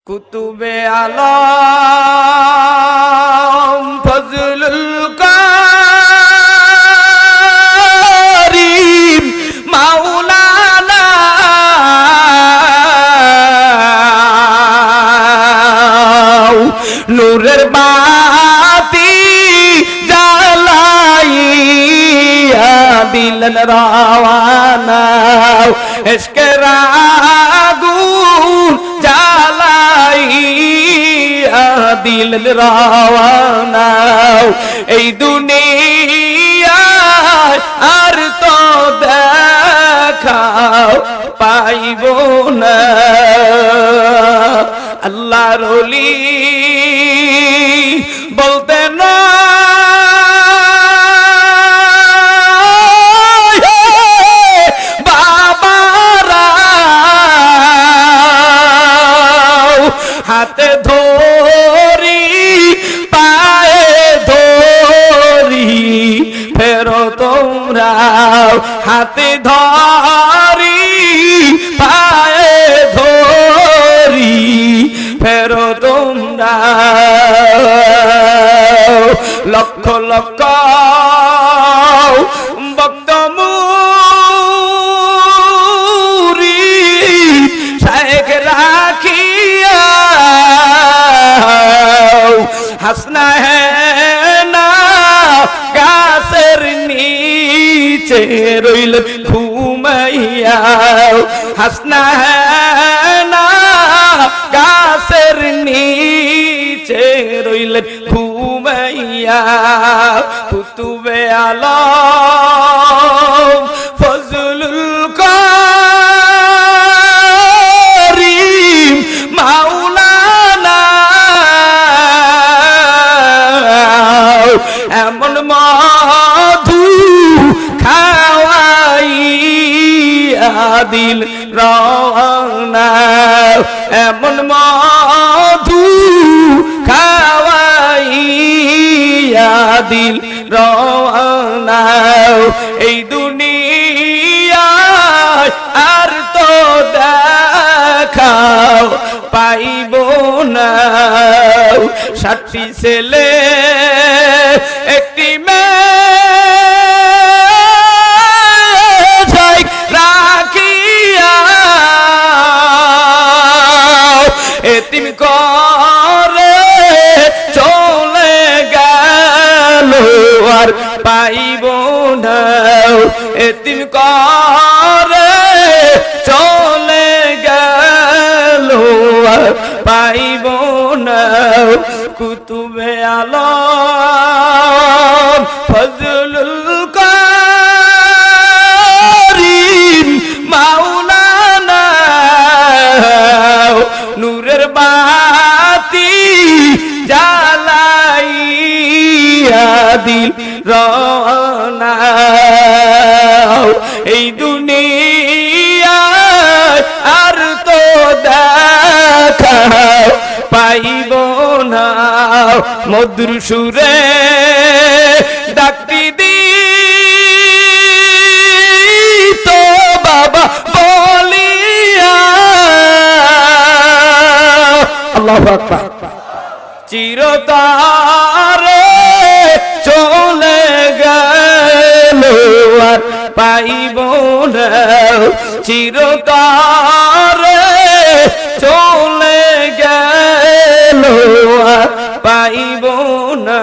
কুতুবে আলম ফজলুল কারীম মাওলানা নূরের বাতি জ্বালাইয়া দিলেন রওয়ানা ইশকের আগুন জ্বালাইয়া দিলেন রওয়ানা এই দুনিয়ায় আর তো দেখা পাইব না আল্লাহর ওলি বলতে না বাবারা হাতে ধরি পায়ে ধরি ফেরো তোমরা হাতে ধরি পায়ে ধরি ফেরো তোমরা লক্ষ লক্ষ ভক্ত মুরিদ শায়েখ রাখিয়া হাসনা হে না গাছের নিচে রইল ঘুমাইয়া হাসনা হে না গাছের নিচে রইল ঘুমাইয়া কুতুবে আলম ফজলুল কারীম মাওলানা এমন মধু খাওয়াইয়া দিল রওয়ানা এমন মধু খাওয়াইয়া দিল রওয়ানা এই দুনিয়ায় আর তো দেখা পাইব না 60টি ছেলে একটি মেয়ে রাখিয়া এতিম করে চলে গেল আর পাইব না এতিম করে চলে গেল আর পাইব না কুতুবে আলম ফজলুল কারীম মাওলানা নূরের বাতি জ্বালাইয়া দিল রওয়ানা এই দুনিয়ায় আর তো দেখা পাইব না মধুর সুরে ডাকটি দিত বাবা বলিয়া আল্লাহু আকবার চিরতরে চলে গেল আর পাইব না চিরতরে চলে গেল আর পাইব না